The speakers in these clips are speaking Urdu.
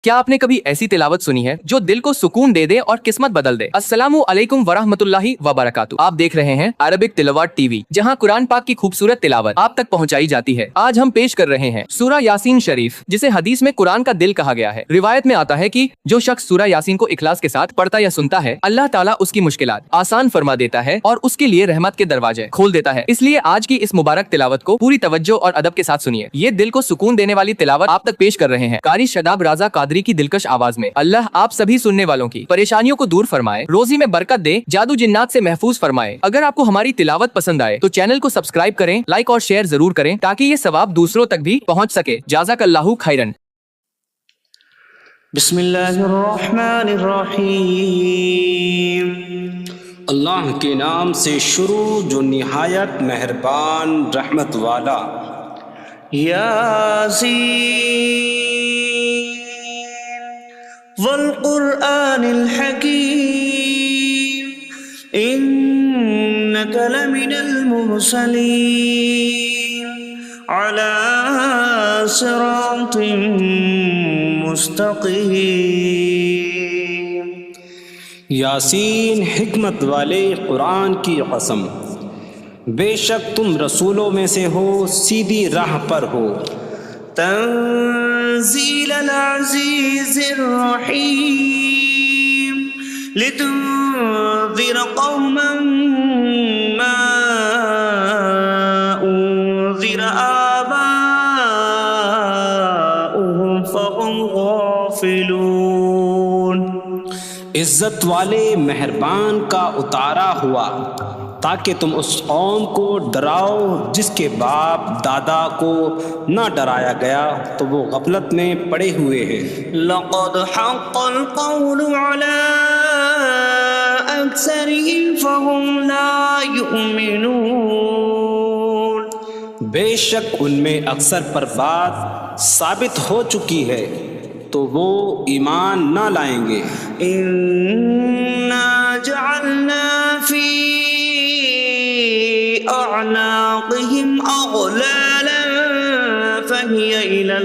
کیا آپ نے کبھی ایسی تلاوت سنی ہے جو دل کو سکون دے دے اور قسمت بدل دے؟ السلام علیکم ورحمۃ اللہ وبرکاتہ۔ آپ دیکھ رہے ہیں عربک تلاوت ٹی وی، جہاں قرآن پاک کی خوبصورت تلاوت آپ تک پہنچائی جاتی ہے۔ آج ہم پیش کر رہے ہیں سورہ یاسین شریف، جسے حدیث میں قرآن کا دل کہا گیا ہے۔ روایت میں آتا ہے کہ جو شخص سورہ یاسین کو اخلاص کے ساتھ پڑھتا یا سنتا ہے، اللہ تعالیٰ اس کی مشکلات آسان فرما دیتا ہے اور اس کے لیے رحمت کے دروازے کھول دیتا ہے۔ اس لیے آج کی اس مبارک تلاوت کو پوری توجہ اور ادب کے ساتھ سنیے۔ یہ دل کو سکون دینے والی تلاوت آپ تک پیش کر رہے ہیں قاری شاداب رضا قادری کی دلکش آواز میں۔ اللہ آپ سبھی سننے والوں کی پریشانیوں کو دور فرمائے، روزی میں برکت دے، جادو جنات سے محفوظ فرمائے۔ اگر آپ کو ہماری تلاوت پسند آئے تو چینل کو سبسکرائب کریں، لائک اور شیئر ضرور کریں تاکہ یہ ثواب دوسروں تک بھی پہنچ سکے۔ جزاک اللہ خیرن۔ بسم اللہ الرحمن الرحیم۔ اللہ کے نام سے شروع جو نہایت مہربان رحمت والا۔ یاسین والقرآن الحکیم انک لمن المرسلین علی صراط مستقیم۔ یاسین حکمت والے قرآن کی قسم، بے شک تم رسولوں میں سے ہو، سیدھی راہ پر ہو۔ تنزیل العزیز الرحیم لتنذر قوما ما انذر آباؤهم فهم غافلون۔ عزت والے مہربان کا اتارا ہوا تاکہ تم اس قوم کو ڈراؤ جس کے باپ دادا کو نہ ڈرایا گیا تو وہ غفلت میں پڑے ہوئے ہیں۔ لقد حق القول على اکثرهم فهم لا يؤمنون۔ بے شک ان میں اکثر پر بات ثابت ہو چکی ہے تو وہ ایمان نہ لائیں گے۔ انا جعلنا فی اعناقهم اغلالا فهي الى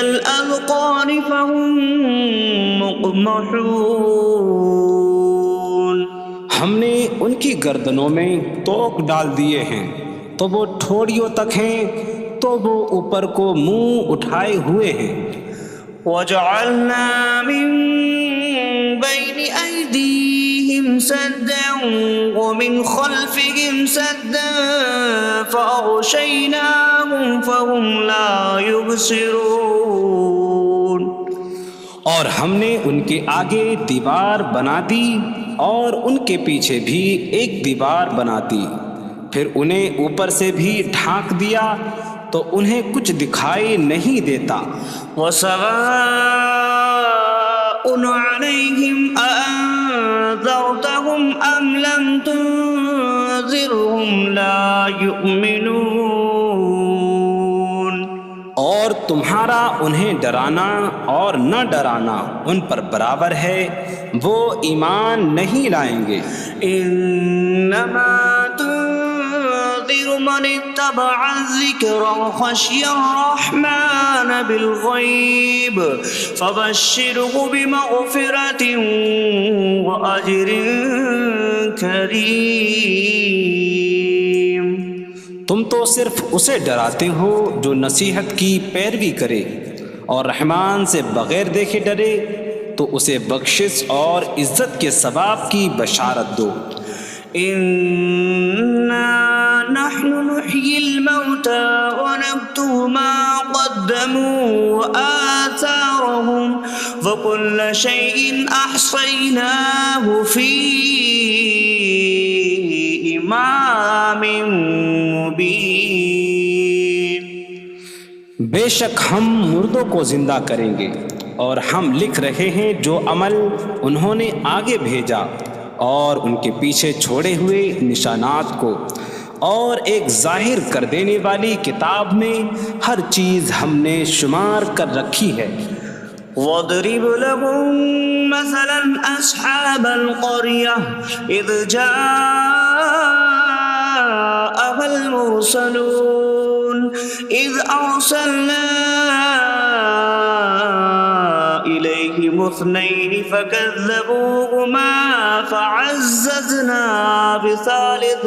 الاذقان فهم مقمحون۔ ہم نے ان کی گردنوں میں توق ڈال دیے ہیں تو وہ ٹھوڑیوں تک ہیں تو وہ اوپر کو منہ اٹھائے ہوئے ہیں۔ وَجَعَلْنَا مِن بَيْنِ أَيْدِيهِمْ سَدًّا وَمِنْ خَلْفِهِمْ سَدًّا فَأَغْشَيْنَاهُمْ فَهُمْ لَا يُبْصِرُونَ۔ اور ہم نے ان کے آگے دیوار بنا دی اور ان کے پیچھے بھی ایک دیوار بنا دی، پھر انہیں اوپر سے بھی ڈھانک دیا تو انہیں کچھ دکھائی نہیں دیتا۔ وَسَوَاءٌ عَلَيْهِمْ أَأَنذَرْتَهُمْ أَمْ لَمْ تُنذِرْهُمْ لَا يُؤْمِنُونَ۔ اور تمہارا انہیں ڈرانا اور نہ ڈرانا ان پر برابر ہے، وہ ایمان نہیں لائیں گے۔ انما من اتبع الذکر وخشی الرحمن بالغیب فبشرہ بمغفرۃ واجر کریم۔ تم تو صرف اسے ڈراتے ہو جو نصیحت کی پیروی کرے اور رحمان سے بغیر دیکھے ڈرے تو اسے بخشش اور عزت کے ثواب کی بشارت دو۔ نحن نحيي الموتى ونكتب ما قدموا وآثارهم وكل شيء أحصيناه في إمام مبين۔ بے شک ہم مردوں کو زندہ کریں گے اور ہم لکھ رہے ہیں جو عمل انہوں نے آگے بھیجا اور ان کے پیچھے چھوڑے ہوئے نشانات کو، اور ایک ظاہر کر دینے والی کتاب میں ہر چیز ہم نے شمار کر رکھی ہے۔ وَاضْرِبْ لَهُم مَّثَلًا أَصْحَابَ الْقَرْيَةِ إِذْ جَاءَهَا الْمُرْسَلُونَ۔ إذ أرسلنا إليهم اثنين فكذبوهما فعززنا بثالث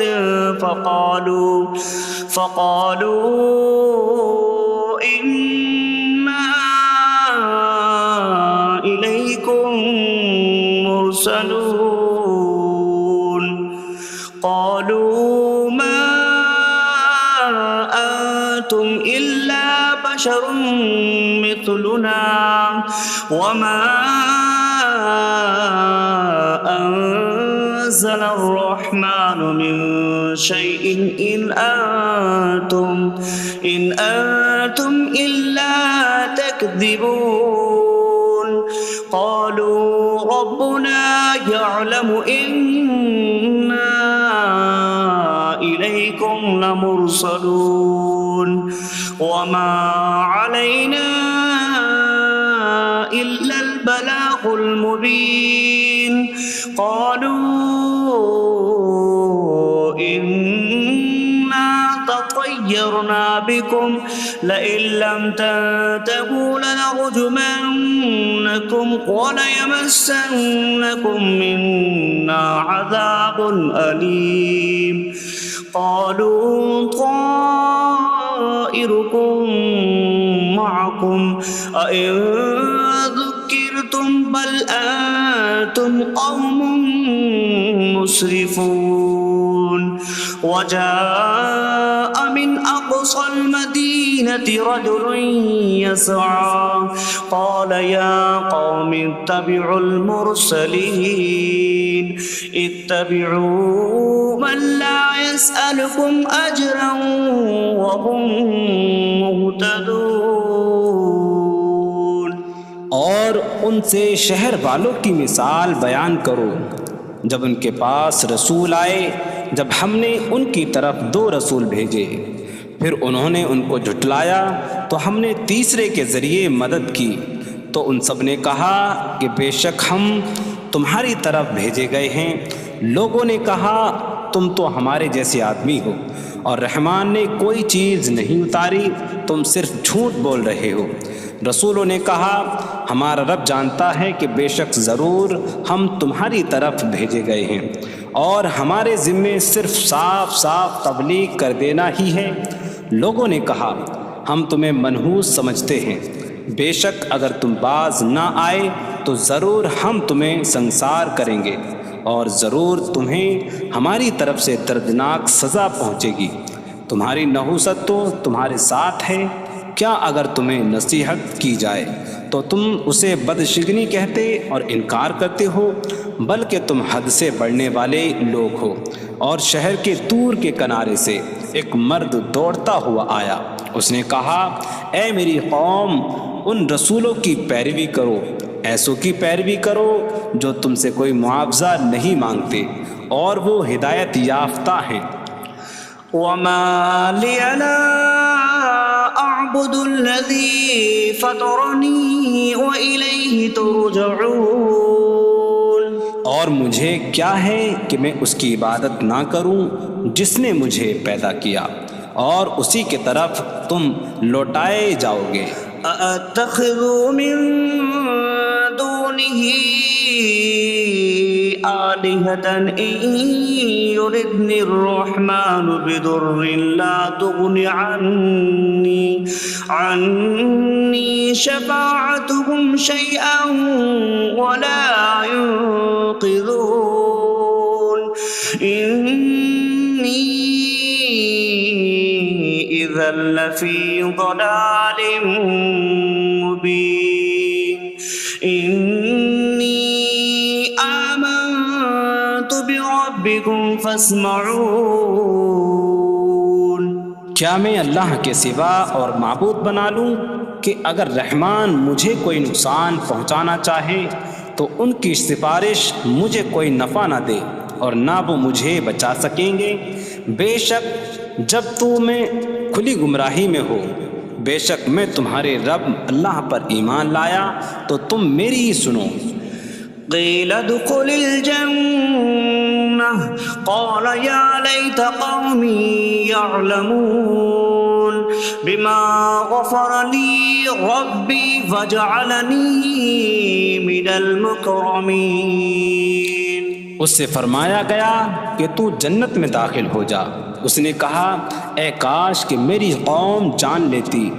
فقالوا إنا إليكم مرسلون قالوا ما أنتم إلا بشر مثلنا وما أنزل الرحمن من شيء إن أنتم إلا تكذبون قالوا ربنا يعلم إنا إليكم لمرسلون وما علينا إلا البلاغ المبين قالوا إنا تطيرنا بكم لئن لم تنتهوا لنرجمنكم وليمسنكم منا عذاب أليم قالوا طائركم معكم أئن ذكرتم بل أنتم قوم مسرفون وجاء من أقصى المدينة رجل يسعى قال يا قوم اتبعوا المرسلين اتبعوا من لا يسألكم أجرا وهم مهتدون اور ان سے شہر والوں کی مثال بیان کرو جب ان کے پاس رسول آئے جب ہم نے ان کی طرف 2 رسول بھیجے پھر انہوں نے ان کو جھٹلایا تو ہم نے تیسرے کے ذریعے مدد کی تو ان سب نے کہا کہ بے شک ہم تمہاری طرف بھیجے گئے ہیں لوگوں نے کہا تم تو ہمارے جیسے آدمی ہو اور رحمان نے کوئی چیز نہیں اتاری تم صرف جھوٹ بول رہے ہو رسولوں نے کہا ہمارا رب جانتا ہے کہ بے شک ضرور ہم تمہاری طرف بھیجے گئے ہیں اور ہمارے ذمے صرف صاف صاف تبلیغ کر دینا ہی ہے لوگوں نے کہا ہم تمہیں منحوس سمجھتے ہیں بے شک اگر تم باز نہ آئے تو ضرور ہم تمہیں سنسار کریں گے اور ضرور تمہیں ہماری طرف سے دردناک سزا پہنچے گی تمہاری نحوست تو تمہارے ساتھ ہے کیا اگر تمہیں نصیحت کی جائے تو تم اسے بدشگنی کہتے اور انکار کرتے ہو بلکہ تم حد سے بڑھنے والے لوگ ہو اور شہر کے دور کے کنارے سے ایک مرد دوڑتا ہوا آیا اس نے کہا اے میری قوم ان رسولوں کی پیروی کرو ایسوں کی پیروی کرو جو تم سے کوئی معاوضہ نہیں مانگتے اور وہ ہدایت یافتہ ہیں وما لي لا أعبد الذي فطرني وإليه ترجعون اور مجھے کیا ہے کہ میں اس کی عبادت نہ کروں جس نے مجھے پیدا کیا اور اسی کی طرف تم لوٹائے جاؤ گے أأتخذ من دونه آلهة إن يردني الرحمن بضر لا تغن عني شفاعتهم شيئا ولا ينقذون إني إذا لفي ضلال مبين إني آمنت بربكم فاسمعون کیا میں اللہ کے سوا اور معبود بنا لوں کہ اگر رحمان مجھے کوئی نقصان پہنچانا چاہے تو ان کی سفارش مجھے کوئی نفع نہ دے اور نہ وہ مجھے بچا سکیں گے بے شک جب تو میں کھلی گمراہی میں ہو بے شک میں تمہارے رب اللہ پر ایمان لایا تو تم میری ہی سنو قيل ادخل الجنة قال يا ليت قومي يعلمون بما غفر لي ربي وجعلني من المكرمين. اس سے فرمایا گیا کہ تو جنت میں داخل ہو جا. اس نے کہا اے کاش کہ میری قوم جان لیتی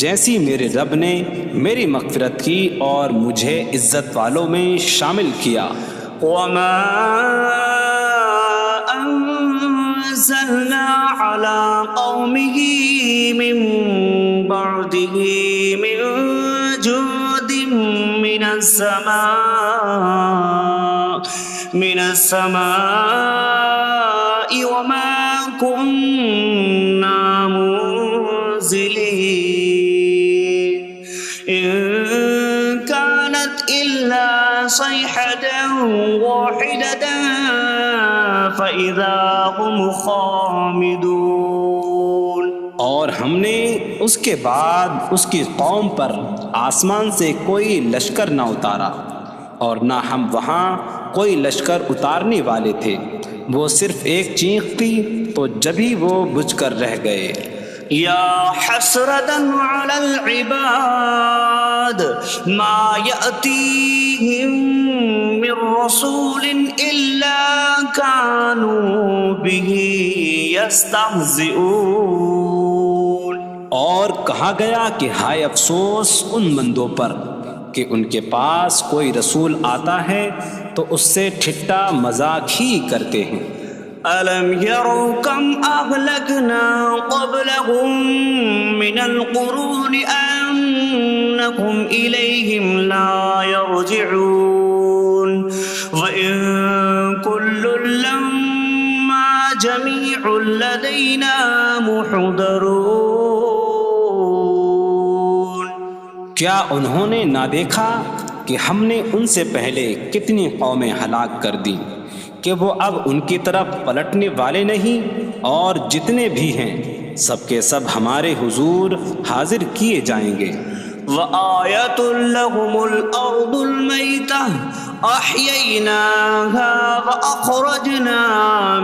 جیسی میرے رب نے میری مغفرت کی اور مجھے عزت والوں میں شامل کیا. وما أنزلنا على قومه من بعده من جود من السماء وما كنا منزلين إن كانت إلا صيحة واحدة فإذا هم خامدون. اور ہم نے اس کے بعد اس کی قوم پر آسمان سے کوئی لشکر نہ اتارا اور نہ ہم وہاں کوئی لشکر اتارنے والے تھے. وہ صرف ایک چیخ تھی تو جبھی وہ بجھ کر رہ گئے. يا حسرة على العباد ما يأتيهم من رسول إلا كانوا به يستهزئون. اور کہا گیا کہ ہائے افسوس ان بندوں پر کہ ان کے پاس کوئی رسول آتا ہے تو اس سے ٹھٹا مذاق ہی کرتے ہیں. ألم يروا كم أهلكنا قبلهم من القرون أنكم إليهم لا يرجعون وإن كل لما جميع لدينا محضرون. کیا انہوں نے نہ دیکھا کہ ہم نے ان سے پہلے کتنی قومیں ہلاک کر دیں کہ وہ اب ان کی طرف پلٹنے والے نہیں، اور جتنے بھی ہیں سب کے سب ہمارے حضور حاضر کیے جائیں گے. وآية لهم الأرض الميتة أحييناها وأخرجنا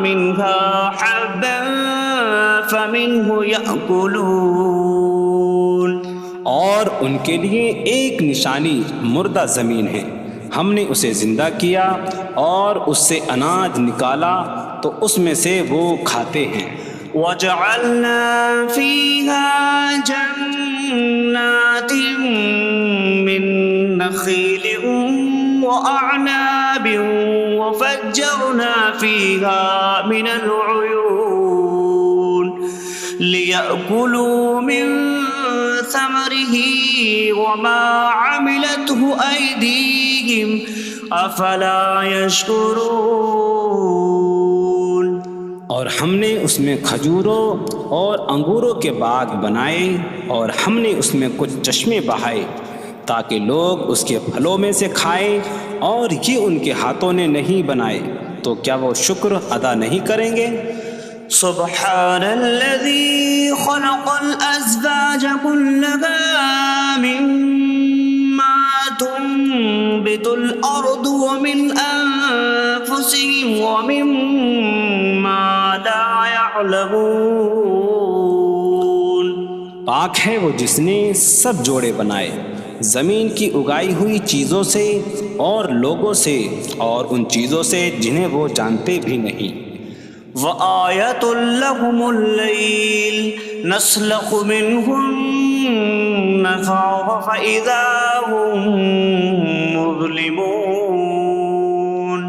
منها حبا فمنه يأكلون. اور ان کے لیے ایک نشانی مردہ زمین ہے، ہم نے اسے زندہ کیا اور اس سے اناج نکالا تو اس میں سے وہ کھاتے ہیں. وجعلنا فيها جنات من نخيل وأعناب وفجرنا فيها من العيون ليأكلوا من ثمره وما عملته أيديهم أفلا يشكرون. اور ہم نے اس میں کھجوروں اور انگوروں کے باغ بنائے اور ہم نے اس میں کچھ چشمے بہائے تاکہ لوگ اس کے پھلوں میں سے کھائیں، اور یہ ان کے ہاتھوں نے نہیں بنائے تو کیا وہ شکر ادا نہیں کریں گے؟ سبحان الذي خلق الأزواج كلها مما تنبت الأرض ومن أنفسهم ومما لا يعلمون. پاک ہے وہ جس نے سب جوڑے بنائے زمین کی اگائی ہوئی چیزوں سے اور لوگوں سے اور ان چیزوں سے جنہیں وہ جانتے بھی نہیں. وآية لهم الليل نسلخ منه النهار فإذا هم مظلمون.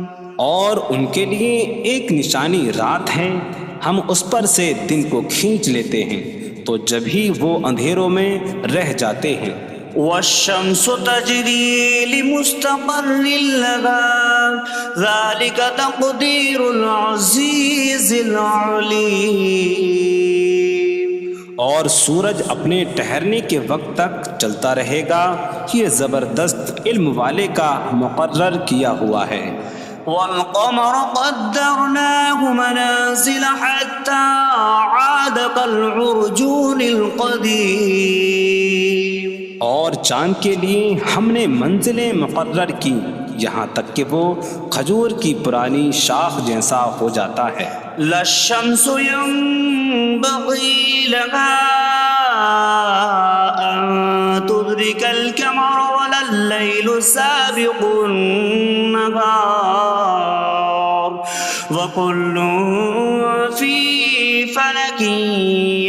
اور ان کے لیے ایک نشانی رات ہے، ہم اس پر سے دن کو کھینچ لیتے ہیں تو جب ہی وہ اندھیروں میں رہ جاتے ہیں. والشمس تجري لمستقر لها ذلك تقدير العزيز العليم. اور سورج اپنے ٹھہرنے کے وقت تک چلتا رہے گا، یہ زبردست علم والے کا مقرر کیا ہوا ہے. والقمر قدرناه منازل حتى عاد كالعرجون القديم. اور چاند کے لیے ہم نے منزلیں مقرر کی یہاں تک کہ وہ کھجور کی پرانی شاخ جیسا ہو جاتا ہے. لا الشمس ينبغي لها أن تدرك القمر ولا الليل سابق النهار وكل في فلك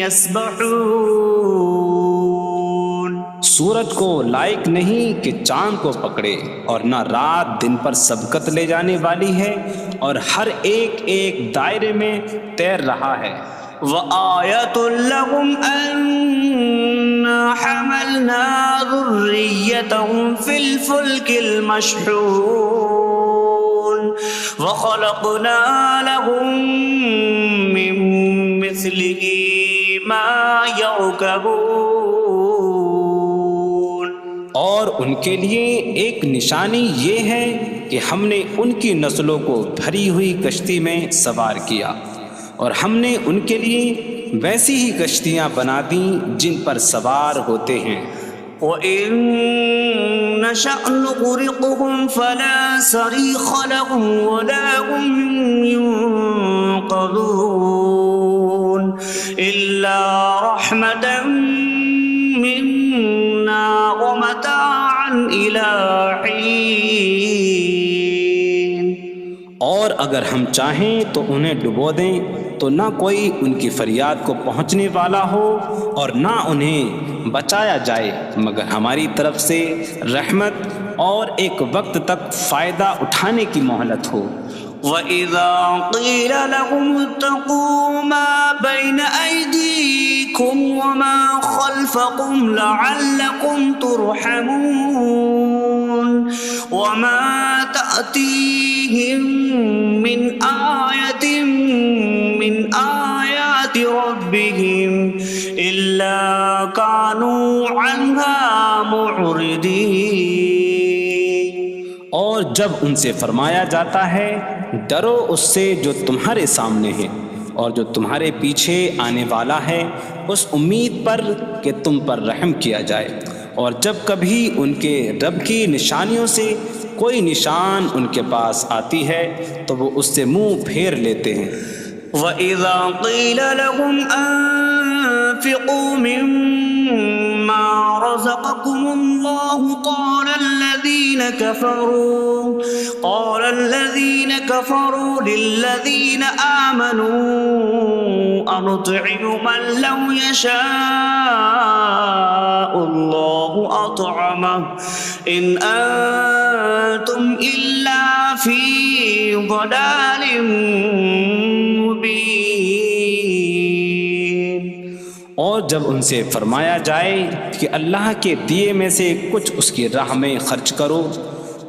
يسبحون۔ سورج کو لائق نہیں کہ چاند کو پکڑے، اور نہ رات دن پر سبقت لے جانے والی ہے، اور ہر ایک ایک دائرے میں تیر رہا ہے۔ وآية لهم أنا حملنا ذريتهم في الفلك المشحون وخلقنا لهم من مثله ما يركبون۔ اور ان کے لیے ایک نشانی یہ ہے کہ ہم نے ان کی نسلوں کو بھری ہوئی کشتی میں سوار کیا، اور ہم نے ان کے لیے ویسی ہی کشتیاں بنا دیں جن پر سوار ہوتے ہیں۔ وَإِن نَّشَأْ نُغْرِقْهُمْ فَلَا صَرِيخَ لَهُمْ وَلَا هُمْ يُنقَذُونَ إِلَّا رَحْمَةً مِّنَّا وَمَتَاعًا إِلَىٰ حِينٍ۔ اور اگر ہم چاہیں تو انہیں ڈبو دیں تو نہ کوئی ان کی فریاد کو پہنچنے والا ہو، اور نہ انہیں بچایا جائے مگر ہماری طرف سے رحمت اور ایک وقت تک فائدہ اٹھانے کی مہلت ہو۔ وَإِذَا قِيلَ لَهُمُ اتَّقُوا مَا بَيْنَ أَيْدِيكُمْ وَمَا خَلْفَكُمْ لَعَلَّكُمْ تُرْحَمُونَ وَمَا تَأْتِيهِم مِّنْ آيَةٍ مِّنْ آيَاتِ رَبِّهِمْ إِلَّا كَانُوا عَنْهَا مُعْرِضِينَ۔ اور جب ان سے فرمایا جاتا ہے ڈرو اس سے جو تمہارے سامنے ہے اور جو تمہارے پیچھے آنے والا ہے، اس امید پر کہ تم پر رحم کیا جائے، اور جب کبھی ان کے رب کی نشانیوں سے کوئی نشان ان کے پاس آتی ہے تو وہ اس سے منہ پھیر لیتے ہیں۔ وَإِذَا قِيلَ لَهُمْ أَنفِقُوا مِمَّا رَزَقَكُمُ اللَّهُ قَالَ الَّذِينَ كَفَرُوا لِلَّذِينَ آمَنُوا أَنُطْعِمُ مَن لَّوْ يَشَاءُ اللَّهُ أَطْعَمَهُ إِنْ أَنتُمْ إِلَّا فِي ضَلَالٍ مبین۔ اور جب ان سے فرمایا جائے کہ اللہ کے دیے میں سے کچھ اس کی راہ میں خرچ کرو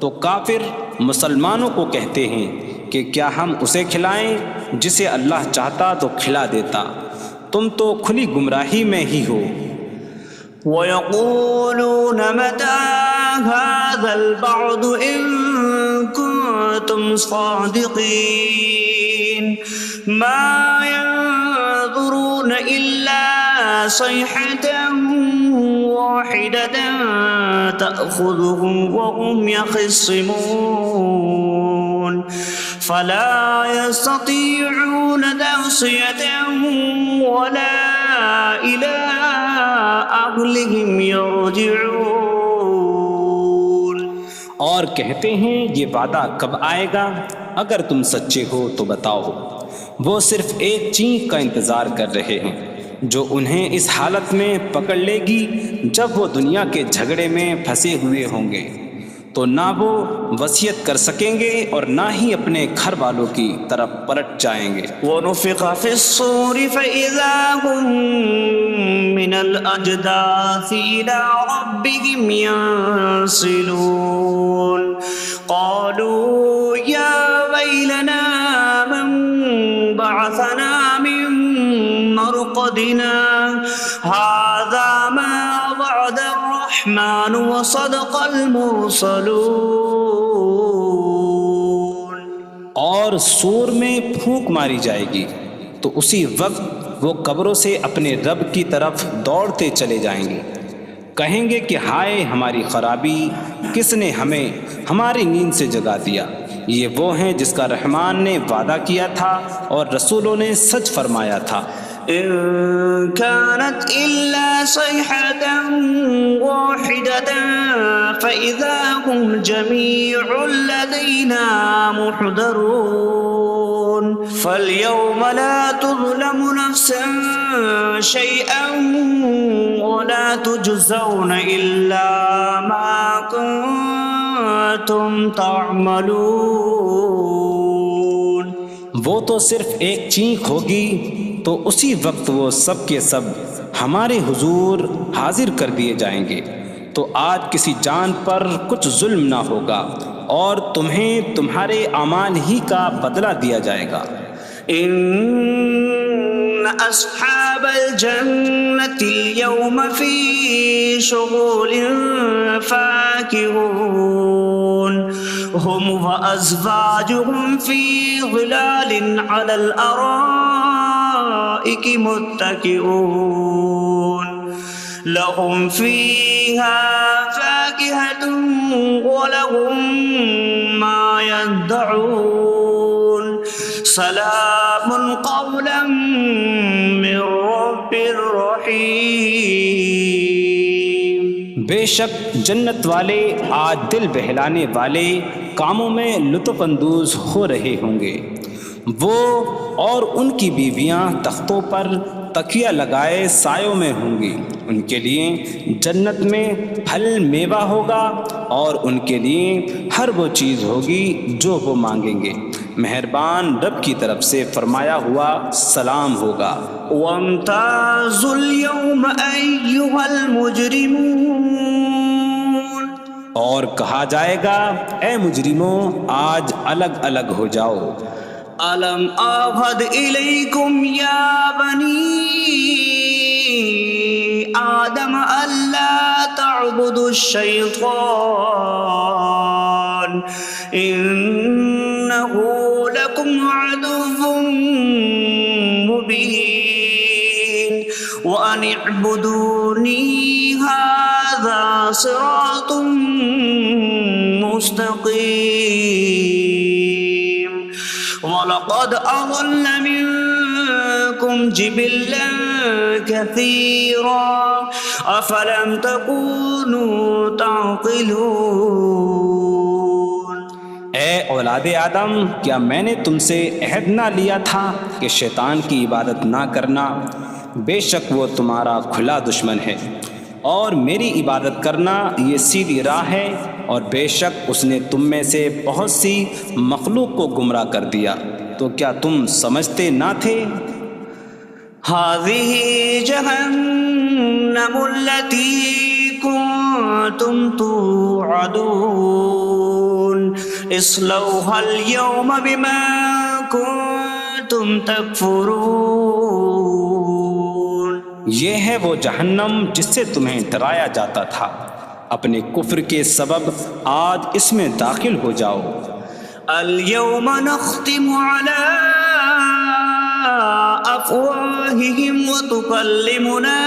تو کافر مسلمانوں کو کہتے ہیں کہ کیا ہم اسے کھلائیں جسے اللہ چاہتا تو کھلا دیتا، تم تو کھلی گمراہی میں ہی ہو۔ وَيَقُولُونَ مَتَىٰ هَٰذَا الْوَعْدُ إِن كُنتُمْ صَادِقِينَ مَا يَنظُرُونَ إِلَّا صَيْحَةً وَاحِدَةً تَأْخُذُهُمْ وَهُمْ يَخِصِّمُونَ فَلَا يَسْتَطِيعُونَ تَوْصِيَةً وَلَا إِلَىٰ أَهْلِهِمْ يَرْجِعُونَ۔ اور کہتے ہیں یہ وعدہ کب آئے گا؟ اگر تم سچے ہو تو بتاؤ۔ وہ صرف ایک چینک کا انتظار کر رہے ہیں جو انہیں اس حالت میں پکڑ لے گی جب وہ دنیا کے جھگڑے میں پھنسے ہوئے ہوں گے، تو نہ وہ وصیت کر سکیں گے اور نہ ہی اپنے گھر والوں کی طرف پلٹ جائیں گے۔ وَنُفِخَ فِي الصُّورِ فَإِذَا هُم مِّنَ الْأَجْدَاثِ إِلَىٰ رَبِّهِمْ يَنسِلُونَ قَالُوا يَا وَيْلَنَا مَن بَعَثَنَا مِن مَّرْقَدِنَا هَٰذَا مَا وَعَدَ الرَّحْمَٰنُ وَصَدَقَ الْمُرْسَلُونَ۔ اور سور میں پھونک ماری جائے گی تو اسی وقت وہ قبروں سے اپنے رب کی طرف دوڑتے چلے جائیں گے، کہیں گے کہ ہائے ہماری خرابی، کس نے ہمیں ہماری نیند سے جگا دیا۔ یہ وہ ہیں جس کا رحمان نے وعدہ کیا تھا اور رسولوں نے سچ فرمایا تھا۔ إن كانت إلا صيحة واحدة فإذا هم جميع لدينا محضرون فاليوم لا تظلم نفس شيئا ولا تجزون إلا ما كنتم تعملون. وہ تو صرف ایک چینخ ہوگی تو اسی وقت وہ سب کے سب ہمارے حضور حاضر کر دیے جائیں گے. تو آج کسی جان پر کچھ ظلم نہ ہوگا اور تمہیں تمہارے اعمال ہی کا بدلہ دیا جائے گا. إن أصحاب الجنة اليوم في شغل فاكهون هم وأزواجهم في ظلال على الأرائك متكئون لهم فيها فاكهة ولهم ما يدعون سلام قولا من رب رحیم. بے شک جنت والے آج دل بہلانے والے کاموں میں لطف اندوز ہو رہے ہوں گے. وہ اور ان کی بیویاں تختوں پر تکیہ لگائے سایوں میں ہوں گی. ان کے لیے جنت میں پھل میوہ ہوگا اور ان کے لیے ہر وہ چیز ہوگی جو وہ مانگیں گے. مہربان رب کی طرف سے فرمایا ہوا سلام ہوگا. وامتازوا اليوم أيها المجرمون اور کہا جائے گا اے مجرموں آج الگ الگ ہو جاؤ. ألم أعهد إليكم يا بني آدم ألا تعبدوا الشيطان إنه لكم عدو مبين وأن اعبدوني هذا صراط مستقيم وَلَقَدْ أَضَلَّ مِنكُمْ جِبِلًّا كَثِيرًا أَفَلَمْ تَكُونُوا تَعْقِلُونَ. اے اولاد آدم کیا میں نے تم سے عہد نہ لیا تھا کہ شیطان کی عبادت نہ کرنا؟ بے شک وہ تمہارا کھلا دشمن ہے اور میری عبادت کرنا یہ سیدھی راہ ہے اور بے شک اس نے تم میں سے بہت سی مخلوق کو گمراہ کر دیا. تو کیا تم سمجھتے نہ تھے؟ هذه جهنم التي كنتم توعدون اصلوها اليوم بما كنتم تكفرون. یہ ہے وہ جہنم جس سے تمہیں ڈرایا جاتا تھا. اپنے کفر کے سبب آج اس میں داخل ہو جاؤ. اليوم نختم على أفواههم وتكلمنا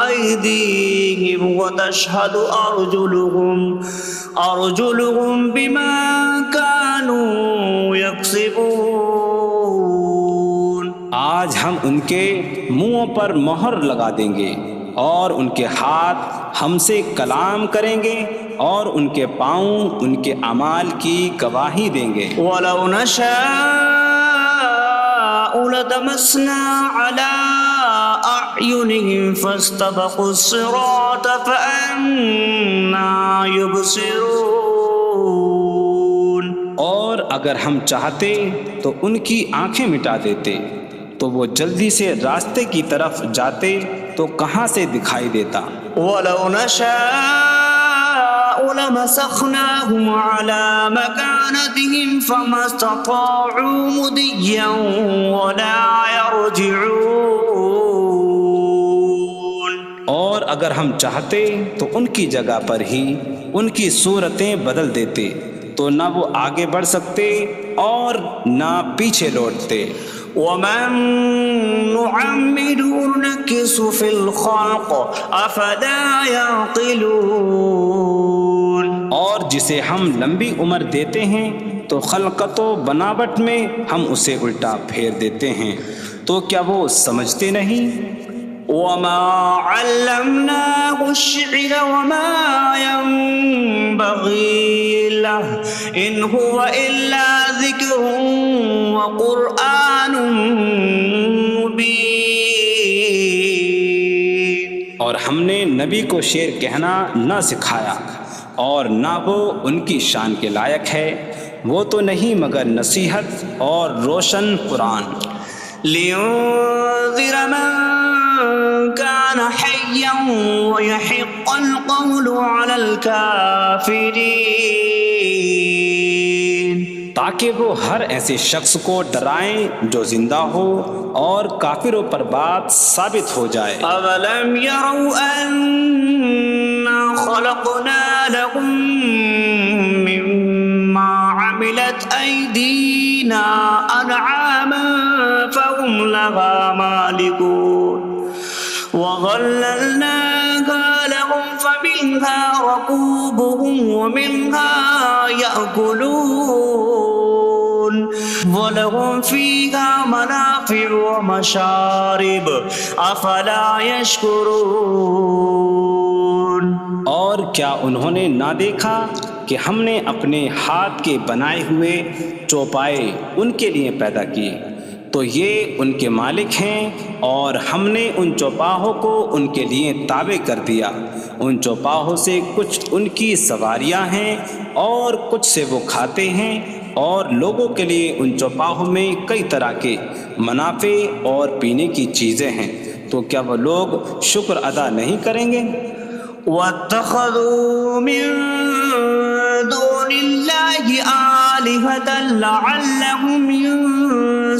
أيديهم وتشهد أرجلهم بما كانوا يكسبون. آج ہم ان کے منہوں پر مہر لگا دیں گے اور ان کے ہاتھ ہم سے کلام کریں گے اور ان کے پاؤں ان کے اعمال کی گواہی دیں گے. وَلَوْ نَشَاءُ لَطَمَسْنَا عَلَىٰ أَعْيُنِهِمْ فَاسْتَبَقُوا الصِّرَاطَ فَأَنَّىٰ يُبْصِرُونَ. اور اگر ہم چاہتے تو ان کی آنکھیں مٹا دیتے تو وہ جلدی سے راستے کی طرف جاتے تو کہاں سے دکھائی دیتا. وَلَوْ نَشَاءُ لَمَسَخْنَاهُمْ عَلَىٰ مَكَانَتِهِمْ فَمَا اسْتَطَاعُوا مُضِيًّا وَلَا يَرْجِعُونَ. اور اگر ہم چاہتے تو ان کی جگہ پر ہی ان کی صورتیں بدل دیتے تو نہ وہ آگے بڑھ سکتے اور نہ پیچھے لوٹتے. وَمَن نُعَمِّرْهُ نُنَكِّسْهُ فِي الْخَلْقِ أَفَلَا يَعْقِلُونَ. اور جسے ہم لمبی عمر دیتے ہیں تو خلقت و بناوٹ میں ہم اسے الٹا پھیر دیتے ہیں، تو کیا وہ سمجھتے نہیں؟ وما علمناه الشعر وما ينبغي له إن هو إلا ذكر وقرآن مبين. اور ہم نے نبی کو شعر کہنا نہ سکھایا اور نہ وہ ان کی شان کے لائق ہے، وہ تو نہیں مگر نصیحت اور روشن قرآن. لينذر من كان حيا ويحق القول على الكافرين. تاکہ وہ ہر ایسے شخص کو ڈرائیں جو زندہ ہو اور کافروں پر بات ثابت ہو جائے. أولم يروا أنا خلقنا لهم مما عملت أيدينا أنعاما فهم لها مالكون وظللناها لهم فمنها ركوبهم ومنها يأكلون ولهم فيها منافع ومشارب أفلا يشكرون. اور کیا انہوں نے نہ دیکھا کہ ہم نے اپنے ہاتھ کے بنائے ہوئے چوپائے ان کے لیے پیدا کیے، تو یہ ان کے مالک ہیں، اور ہم نے ان چوپاہوں کو ان کے لیے تابع کر دیا. ان چوپاہوں سے کچھ ان کی سواریاں ہیں اور کچھ سے وہ کھاتے ہیں، اور لوگوں کے لیے ان چوپاہوں میں کئی طرح کے منافع اور پینے کی چیزیں ہیں، تو کیا وہ لوگ شکر ادا نہیں کریں گے؟ واتخذوا من دون الله آلهة لعلهم ينصرون.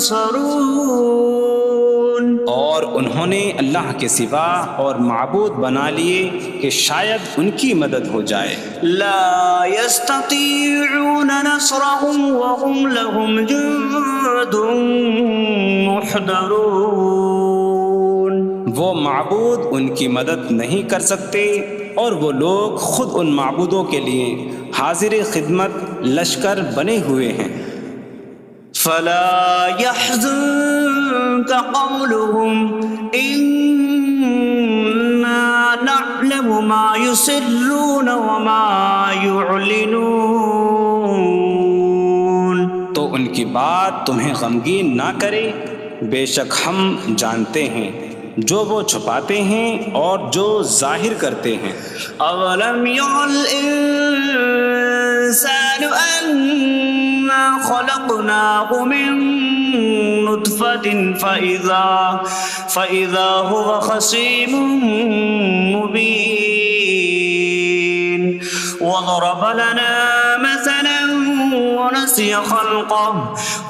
اور انہوں نے اللہ کے سوا اور معبود بنا لیے کہ شاید ان کی مدد ہو جائے. لا يستطيعون نصرهم وهم لهم جند محضرون. وہ معبود ان کی مدد نہیں کر سکتے، اور وہ لوگ خود ان معبودوں کے لیے حاضر خدمت لشکر بنے ہوئے ہیں. فلا يحزنك قولهم إنا نعلم ما يسرون وما يعلنون. تو ان کی بات تمہیں غمگین نہ کرے، بے شک ہم جانتے ہیں جو وہ چھپاتے ہیں اور جو ظاہر کرتے ہیں. اولم ير الانسان انا خلقناه من نطفة فإذا هو خصيم مبين. وضرب لنا مثلا ونسي خلقه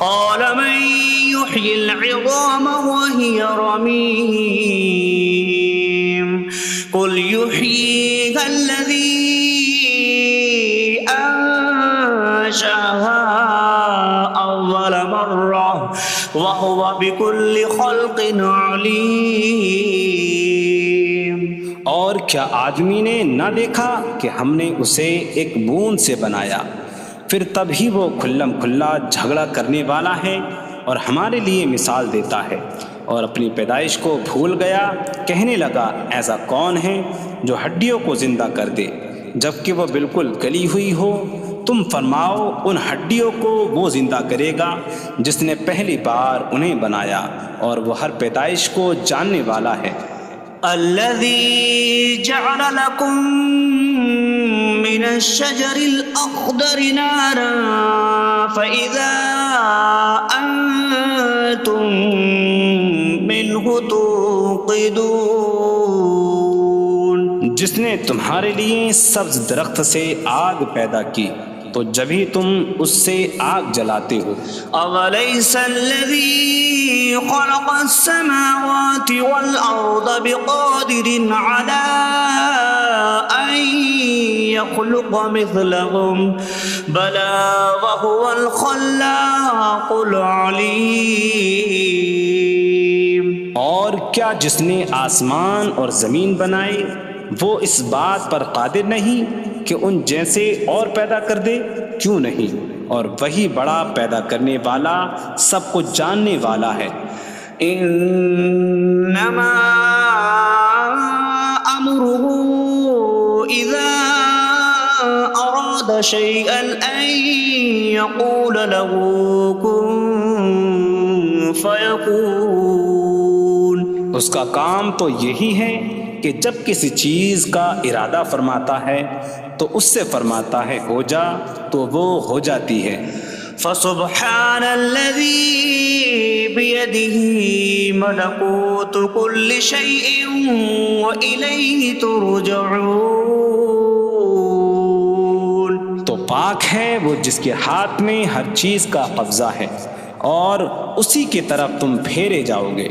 قال من يحيي العظام وهي رميم قل يحييها الذي أنشأها أول مرة وهو بكل خلق عليم. اور کیا آدمی نے نہ دیکھا کہ ہم نے اسے ایک بوند سے بنایا، پھر تب ہی وہ کھلم کھلا جھگڑا کرنے والا ہے اور ہمارے لیے مثال دیتا ہے. اور اپنی پیدائش کو بھول گیا، کہنے لگا ایسا کون ہے جو ہڈیوں کو زندہ کر دے جبکہ وہ بالکل گلی ہوئی ہو؟ تم فرماؤ ان ہڈیوں کو وہ زندہ کرے گا جس نے پہلی بار انہیں بنایا، اور وہ ہر پیدائش کو جاننے والا ہے. الذي جعل لكم من الشجر الأخضر نارا فإذا أنتم منه توقدون. جس نے تمہارے لیے سبز درخت سے آگ پیدا کی تو جبھی تم اس سے آگ جلاتے ہو. أوليس الذي خلق السماوات والأرض بقادر على أن يخلق مثلهم بلى وهو الخلاق العليم. اور کیا جس نے آسمان اور زمین بنائے وہ اس بات پر قادر نہیں کہ ان جیسے اور پیدا کر دے؟ کیوں نہیں، اور وہی بڑا پیدا کرنے والا سب کچھ جاننے والا ہے۔ انما امره اذا اراد شيئا ان يقول له كن فيكون۔ اس کا کام تو یہی ہے کہ جب کسی چیز کا ارادہ فرماتا ہے تو اس سے فرماتا ہے ہو جا، تو وہ ہو جاتی ہے۔ فسبحان الذي بيده ملكوت كل شيء وإليه ترجعون۔ تو پاک ہے وہ جس کے ہاتھ میں ہر چیز کا قبضہ ہے اور اسی کی طرف تم پھیرے جاؤ گے۔